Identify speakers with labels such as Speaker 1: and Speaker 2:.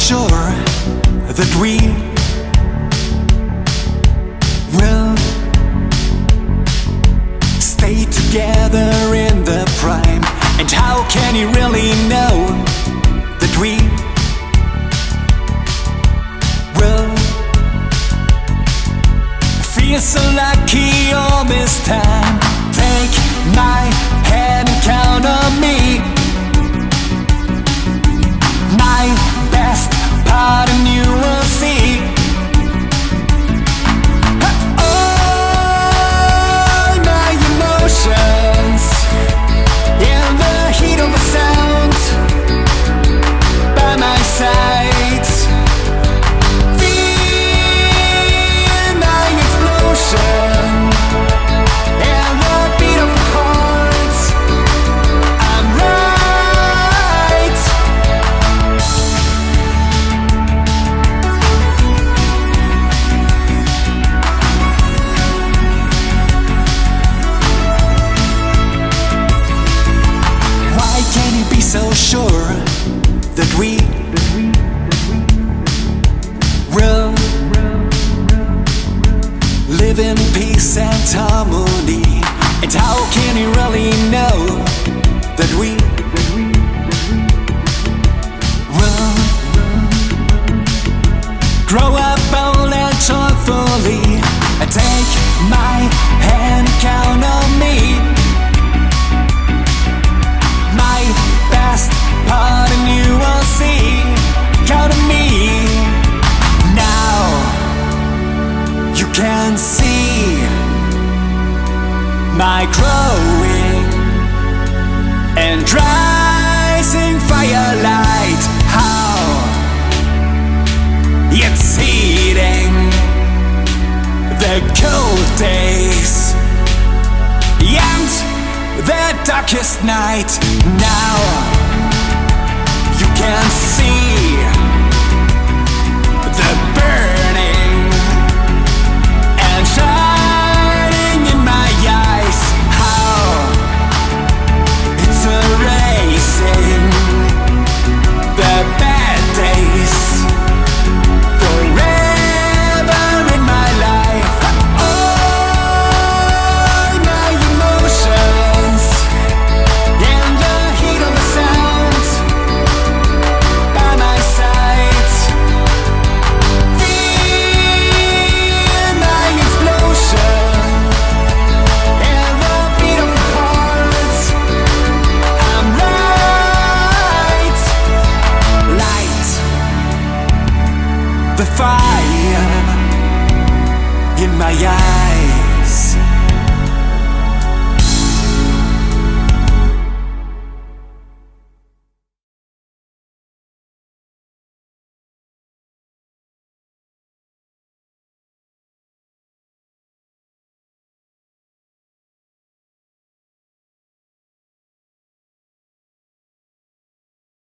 Speaker 1: sure that we will stay together in the prime? And how can you really know that we will feel so lucky all this time? Take my hand and count on me. My best part and you will see. All my emotions in the heat of the sound by my side. Feel my explosion and the beat of the heart. I'm right. Why can you be so sure that we will live in peace and harmony? And how can you really know that we will grow up bold and joyfully? And take my hand, count on me. My best part and you will see. Count on me. Now you can see my growing and rising firelight. How it's heating the cold days and the darkest night. Now you can